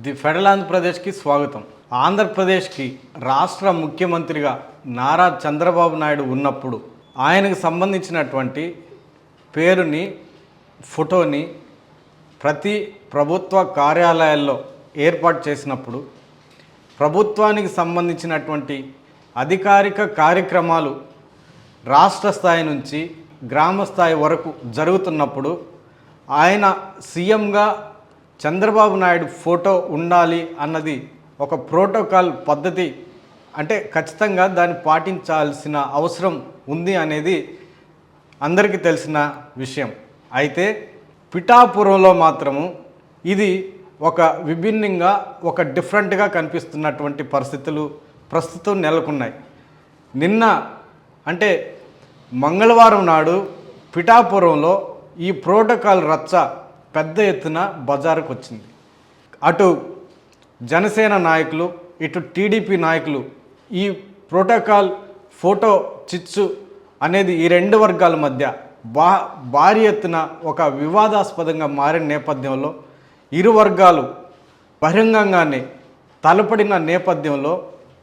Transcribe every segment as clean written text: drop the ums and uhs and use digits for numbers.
The federal ఆంధ్రప్రదేశ్కి స్వాగతం. ఆంధ్రప్రదేశ్కి రాష్ట్ర ముఖ్యమంత్రిగా నారా చంద్రబాబు నాయుడు ఉన్నప్పుడు ఆయనకు సంబంధించినటువంటి పేరుని, ఫోటోని ప్రతి ప్రభుత్వ కార్యాలయాల్లో ఏర్పాటు చేసినప్పుడు ప్రభుత్వానికి సంబంధించినటువంటి అధికారిక కార్యక్రమాలు రాష్ట్ర స్థాయి నుంచి గ్రామ స్థాయి వరకు జరుగుతున్నప్పుడు ఆయన సీఎంగా చంద్రబాబు నాయుడు ఫోటో ఉండాలి అన్నది ఒక ప్రోటోకాల్ పద్ధతి. అంటే ఖచ్చితంగా దాన్ని పాటించాల్సిన అవసరం ఉంది అనేది అందరికీ తెలిసిన విషయం. అయితే పిఠాపురంలో మాత్రము ఇది ఒక విభిన్నంగా, ఒక డిఫరెంట్గా కనిపిస్తున్నటువంటి పరిస్థితులు ప్రస్తుతం నెలకొన్నాయి. నిన్న అంటే మంగళవారం నాడు పిఠాపురంలో ఈ ప్రోటోకాల్ రచ్చ పెద్ద ఎత్తున బజారుకు వచ్చింది. అటు జనసేన నాయకులు, ఇటు టీడీపీ నాయకులు ఈ ప్రోటోకాల్ ఫోటో చిచ్చు అనేది ఈ రెండు వర్గాల మధ్య భారీ ఎత్తున ఒక వివాదాస్పదంగా మారిన నేపథ్యంలో ఇరు వర్గాలు బహిరంగంగానే తలపడిన నేపథ్యంలో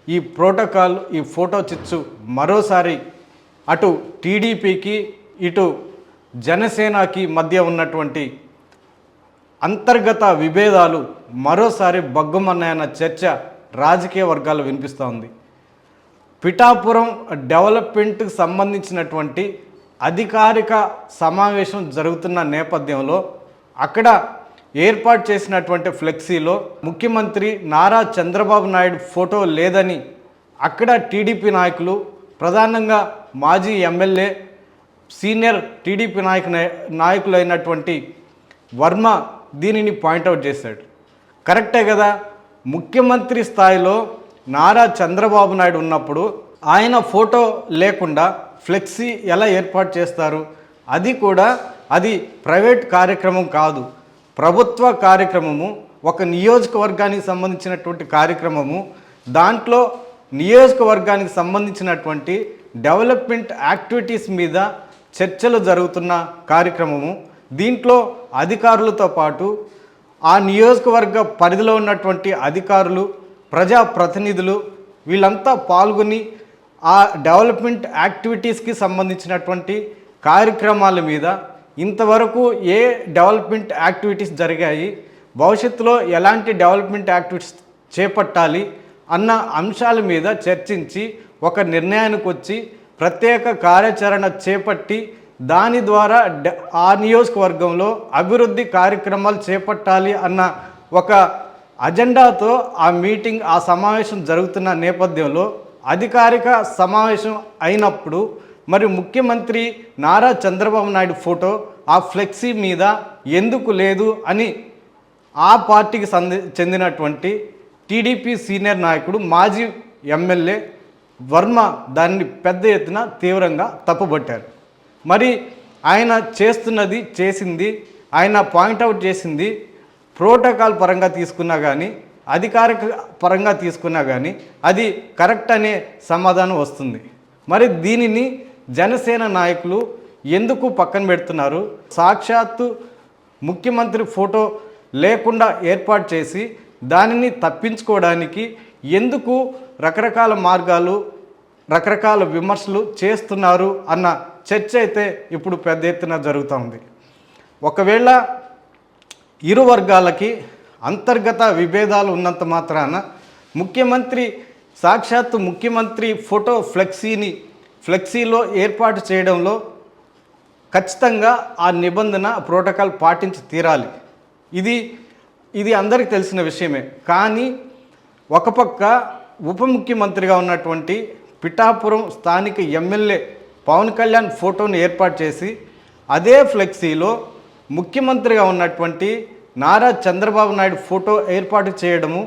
ఈ ప్రోటోకాల్, ఈ ఫోటో చిచ్చు మరోసారి అటు టీడీపీకి, ఇటు జనసేనకి మధ్య ఉన్నటువంటి అంతర్గత విభేదాలు మరోసారి బగ్గుమన్నాయన్న చర్చ రాజకీయ వర్గాలు వినిపిస్తూ ఉంది. పిఠాపురం డెవలప్మెంట్కి సంబంధించినటువంటి అధికారిక సమావేశం జరుగుతున్న నేపథ్యంలో అక్కడ ఏర్పాటు చేసినటువంటి ఫ్లెక్సీలో ముఖ్యమంత్రి నారా చంద్రబాబు నాయుడు ఫోటో లేదని అక్కడ టీడీపీ నాయకులు, ప్రధానంగా మాజీ ఎమ్మెల్యే, సీనియర్ టీడీపీ నాయకులైనటువంటి వర్మ దీనిని పాయింట్అవుట్ చేశాడు. కరెక్టే కదా, ముఖ్యమంత్రి స్థాయిలో నారా చంద్రబాబు నాయుడు ఉన్నప్పుడు ఆయన ఫోటో లేకుండా ఫ్లెక్సీ ఎలా ఏర్పాటు చేస్తారు? అది ప్రైవేట్ కార్యక్రమం కాదు, ప్రభుత్వ కార్యక్రమము, ఒక నియోజకవర్గానికి సంబంధించినటువంటి కార్యక్రమము. దాంట్లో నియోజకవర్గానికి సంబంధించినటువంటి డెవలప్మెంట్ యాక్టివిటీస్ మీద చర్చలు జరుగుతున్న కార్యక్రమము. దీంట్లో అధికారులతో పాటు ఆ నియోజకవర్గ పరిధిలో ఉన్నటువంటి అధికారులు, ప్రజాప్రతినిధులు వీళ్ళంతా పాల్గొని ఆ డెవలప్మెంట్ యాక్టివిటీస్కి సంబంధించినటువంటి కార్యక్రమాల మీద ఇంతవరకు ఏ డెవలప్మెంట్ యాక్టివిటీస్ జరిగాయి, భవిష్యత్తులో ఎలాంటి డెవలప్మెంట్ యాక్టివిటీస్ చేపట్టాలి అన్న అంశాల మీద చర్చించి ఒక నిర్ణయానికి వచ్చి ప్రత్యేక కార్యాచరణ చేపట్టి దాని ద్వారా ఆ నియోజకవర్గంలో అభివృద్ధి కార్యక్రమాలు చేపట్టాలి అన్న ఒక అజెండాతో ఆ సమావేశం జరుగుతున్న నేపథ్యంలో అధికారిక సమావేశం అయినప్పుడు మరి ముఖ్యమంత్రి నారా చంద్రబాబు నాయుడు ఫోటో ఆ ఫ్లెక్సీ మీద ఎందుకు లేదు అని ఆ పార్టీకి చెందినటువంటి టీడీపీ సీనియర్ నాయకుడు, మాజీ ఎమ్మెల్యే వర్మ దాన్ని పెద్ద ఎత్తున తీవ్రంగా తప్పుబట్టారు. మరి ఆయన చేసింది ఆయన పాయింట్అవుట్ చేసింది ప్రోటోకాల్ పరంగా తీసుకున్నా కానీ, అధికారిక పరంగా తీసుకున్నా కానీ అది కరెక్ట్ అనే సమాధానం వస్తుంది. మరి దీనిని జనసేన నాయకులు ఎందుకు పక్కన పెడుతున్నారు? సాక్షాత్తు ముఖ్యమంత్రి ఫోటో లేకుండా ఏర్పాటు చేసి దానిని తప్పించుకోవడానికి ఎందుకు రకరకాల మార్గాలు, రకరకాల విమర్శలు చేస్తున్నారు అన్న చర్చ అయితే ఇప్పుడు పెద్ద ఎత్తున జరుగుతూ ఉంది. ఒకవేళ ఇరు వర్గాలకి అంతర్గత విభేదాలు ఉన్నంత మాత్రాన సాక్షాత్తు ముఖ్యమంత్రి ఫోటో ఫ్లెక్సీలో ఏర్పాటు చేయడంలో ఖచ్చితంగా ఆ నిబంధన ప్రోటోకాల్ పాటించి తీరాలి. ఇది అందరికీ తెలిసిన విషయమే. కానీ ఒక పక్క ఉప ముఖ్యమంత్రిగా ఉన్నటువంటి పిఠాపురం స్థానిక ఎమ్మెల్యే పవన్ కళ్యాణ్ ఫోటోను ఏర్పాటు చేసి అదే ఫ్లెక్సీలో ముఖ్యమంత్రిగా ఉన్నటువంటి నారా చంద్రబాబు నాయుడు ఫోటో ఏర్పాటు చేయడము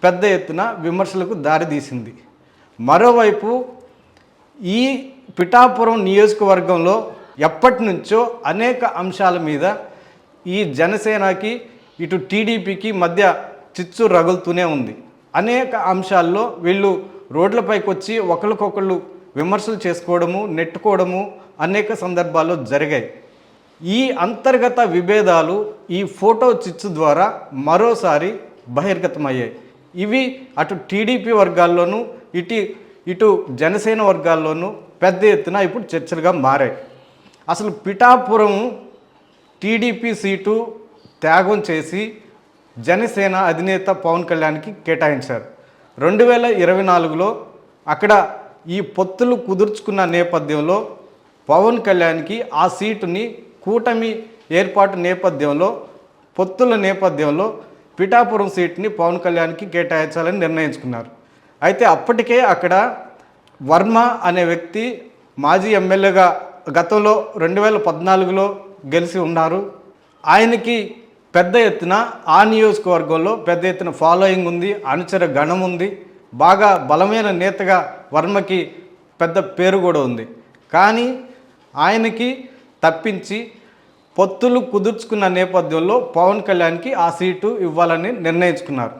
పెద్ద ఎత్తున విమర్శలకు దారితీసింది. మరోవైపు ఈ పిఠాపురం నియోజకవర్గంలో ఎప్పటి నుంచో అనేక అంశాల మీద ఈ జనసేనకి ఇటు టీడీపీకి మధ్య చిచ్చు రగులుతూనే ఉంది. అనేక అంశాల్లో వీళ్ళు రోడ్లపైకి వచ్చి ఒకరికొకళ్ళు విమర్శలు చేసుకోవడము, నెట్టుకోవడము అనేక సందర్భాల్లో జరిగాయి. ఈ అంతర్గత విభేదాలు ఈ ఫోటో చిచ్చు ద్వారా మరోసారి బహిర్గతమయ్యాయి. ఇవి అటు టీడీపీ వర్గాల్లోనూ ఇటు జనసేన వర్గాల్లోనూ పెద్ద ఎత్తున ఇప్పుడు చర్చలుగా మారాయి. అసలు పిఠాపురం టీడీపీ సీటు త్యాగం చేసి జనసేన అధినేత పవన్ కళ్యాణ్కి కేటాయించారు. 2024లో అక్కడ ఈ పొత్తులు కుదుర్చుకున్న నేపథ్యంలో పవన్ కళ్యాణ్కి ఆ సీటుని కూటమి ఏర్పాటు నేపథ్యంలో పొత్తుల నేపథ్యంలో పిఠాపురం సీటుని పవన్ కళ్యాణ్కి కేటాయించాలని నిర్ణయించుకున్నారు. అయితే అప్పటికే అక్కడ వర్మ అనే వ్యక్తి మాజీ ఎమ్మెల్యేగా గతంలో 2014లో గెలిచి ఉన్నారు. ఆయనకి పెద్ద ఎత్తున ఆ నియోజకవర్గంలో పెద్ద ఎత్తున ఫాలోయింగ్ ఉంది, అనుచర గణం ఉంది, బాగా బలమైన నేతగా వర్మకి పెద్ద పేరు కూడా ఉంది. కానీ ఆయనకి తప్పించి పొత్తులు కుదుర్చుకున్న నేపథ్యంలో పవన్ కళ్యాణ్కి ఆ సీటు ఇవ్వాలని నిర్ణయించుకున్నారు.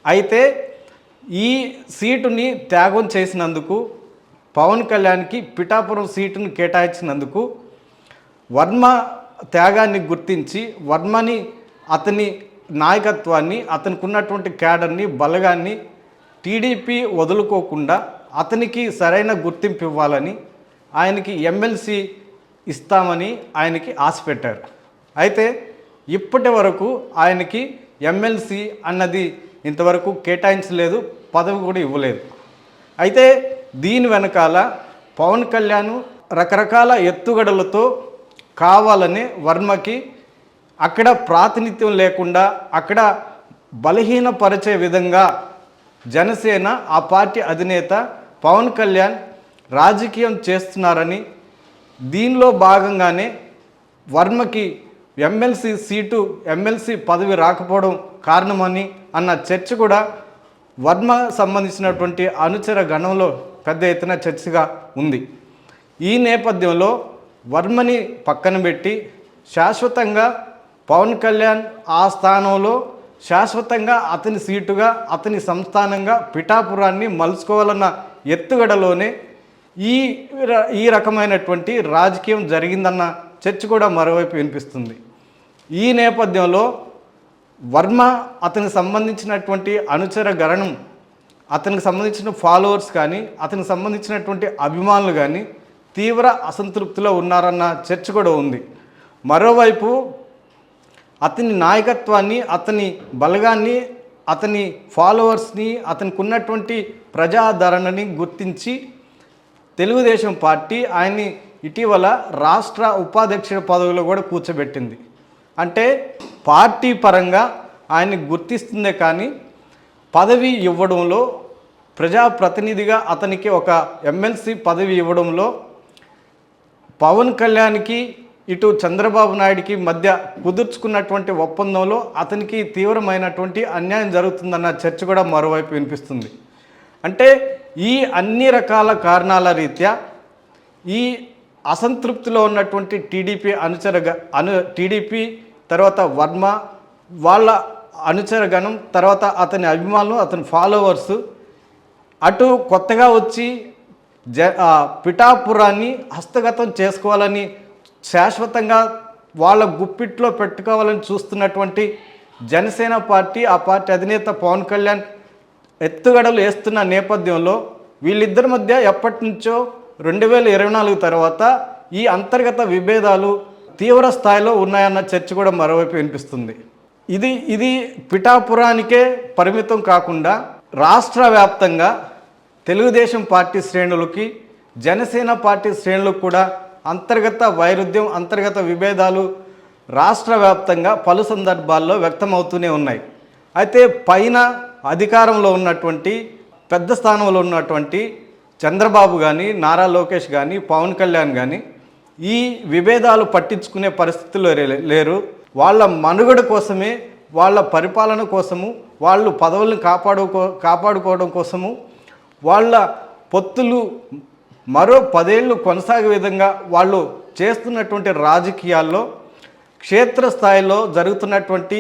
అయితే ఈ సీటుని త్యాగం చేసినందుకు, పవన్ కళ్యాణ్కి పిఠాపురం సీటును కేటాయించినందుకు వర్మ త్యాగాన్ని గుర్తించి వర్మని, అతని నాయకత్వాన్ని, అతనికి ఉన్నటువంటి క్యాడర్ని, బలగాన్ని టీడీపీ వదులుకోకుండా అతనికి సరైన గుర్తింపు ఇవ్వాలని ఆయనకి ఎమ్మెల్సీ ఇస్తామని ఆయనకి ఆశ పెట్టారు. అయితే ఇప్పటి వరకు ఆయనకి ఎమ్మెల్సీ అన్నది ఇంతవరకు కేటాయించలేదు, పదవి కూడా ఇవ్వలేదు. అయితే దీని వెనకాల పవన్ కళ్యాణ్ రకరకాల ఎత్తుగడలతో కావాలని వర్మకి అక్కడ ప్రాతినిధ్యం లేకుండా అక్కడ బలహీనపరిచే విధంగా జనసేన ఆ పార్టీ అధినేత పవన్ కళ్యాణ్ రాజకీయం చేస్తున్నారని, దీనిలో భాగంగానే వర్మకి ఎమ్మెల్సీ సీటు, ఎమ్మెల్సీ పదవి రాకపోవడం కారణమని అన్న చర్చ కూడా వర్మ సంబంధించినటువంటి అనుచర గణంలో పెద్ద ఎత్తున చర్చగా ఉంది. ఈ నేపథ్యంలో వర్మని పక్కన పెట్టి శాశ్వతంగా పవన్ కళ్యాణ్ ఆ స్థానంలో శాశ్వతంగా అతని సీటుగా, అతని సంస్థానంగా పిఠాపురాన్ని మలుచుకోవాలన్న ఎత్తుగడలోనే ఈ రకమైనటువంటి రాజకీయం జరిగిందన్న చర్చ కూడా మరోవైపు వినిపిస్తుంది. ఈ నేపథ్యంలో వర్మ, అతనికి సంబంధించినటువంటి అనుచర గణం, అతనికి సంబంధించిన ఫాలోవర్స్ కానీ, అతనికి సంబంధించినటువంటి అభిమానులు కానీ తీవ్ర అసంతృప్తిలో ఉన్నారన్న చర్చ కూడా ఉంది. మరోవైపు అతని నాయకత్వాన్ని, అతని బలగాన్ని, అతని ఫాలోవర్స్ని, అతనికి ఉన్నటువంటి ప్రజాదరణని గుర్తించి తెలుగుదేశం పార్టీ ఆయన్ని ఇటీవల రాష్ట్ర ఉపాధ్యక్షుడి పదవిలో కూడా కూర్చోబెట్టింది. అంటే పార్టీ పరంగా ఆయన్ని గుర్తిస్తుందే కానీ పదవి ఇవ్వడంలో, ప్రజాప్రతినిధిగా అతనికి ఒక ఎమ్మెల్సీ పదవి ఇవ్వడంలో పవన్ కళ్యాణ్కి ఇటు చంద్రబాబు నాయుడికి మధ్య కుదుర్చుకున్నటువంటి ఒప్పందంలో అతనికి తీవ్రమైనటువంటి అన్యాయం జరుగుతుందన్న చర్చ కూడా మరోవైపు వినిపిస్తుంది. అంటే ఈ అన్ని రకాల కారణాల రీత్యా ఈ అసంతృప్తిలో ఉన్నటువంటి టీడీపీ తర్వాత వర్మ, వాళ్ళ అనుచరగణం, తర్వాత అతని అభిమానులు, అతని ఫాలోవర్స్ అటు కొత్తగా వచ్చి పిఠాపురాన్ని హస్తగతం చేసుకోవాలని, శాశ్వతంగా వాళ్ళ గుప్పిట్లో పెట్టుకోవాలని చూస్తున్నటువంటి జనసేన పార్టీ, ఆ పార్టీ అధినేత పవన్ కళ్యాణ్ ఎత్తుగడలు వేస్తున్న నేపథ్యంలో వీళ్ళిద్దరి మధ్య ఎప్పటి నుంచో 2024 తర్వాత ఈ అంతర్గత విభేదాలు తీవ్ర స్థాయిలో ఉన్నాయన్న చర్చ కూడా మరోవైపు వినిపిస్తుంది. ఇది పిఠాపురానికే పరిమితం కాకుండా రాష్ట్ర వ్యాప్తంగా తెలుగుదేశం పార్టీ శ్రేణులకి, జనసేన పార్టీ శ్రేణులకు కూడా అంతర్గత వైరుధ్యం, అంతర్గత విభేదాలు రాష్ట్ర వ్యాప్తంగా పలు సందర్భాల్లో వ్యక్తమవుతూనే ఉన్నాయి. అయితే పైన అధికారంలో ఉన్నటువంటి, పెద్ద స్థానంలో ఉన్నటువంటి చంద్రబాబు కానీ, నారా లోకేష్ కానీ, పవన్ కళ్యాణ్ కానీ ఈ విభేదాలు పట్టించుకునే పరిస్థితుల్లో లేరు. వాళ్ళ మనుగడ కోసమే, వాళ్ళ పరిపాలన కోసము, వాళ్ళు పదవులను కాపాడుకోవడం కోసము, వాళ్ళ పొత్తులు మరో 10 ఏళ్ళు కొనసాగే విధంగా వాళ్ళు చేస్తున్నటువంటి రాజకీయాల్లో క్షేత్రస్థాయిలో జరుగుతున్నటువంటి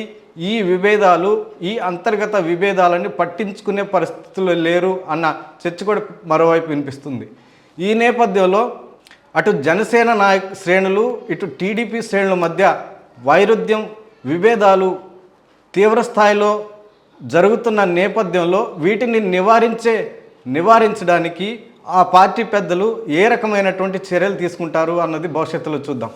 ఈ విభేదాలు, ఈ అంతర్గత విభేదాలని పట్టించుకునే పరిస్థితుల్లో లేరు అన్న చర్చ కూడా మరోవైపు వినిపిస్తుంది. ఈ నేపథ్యంలో అటు జనసేన శ్రేణులు, ఇటు టీడీపీ శ్రేణుల మధ్య వైరుధ్యం, విభేదాలు తీవ్రస్థాయిలో జరుగుతున్న నేపథ్యంలో వీటిని నివారించడానికి ఆ పార్టీ పెద్దలు ఏ రకమైనటువంటి చర్యలు తీసుకుంటారు అన్నది భవిష్యత్తులో చూద్దాం.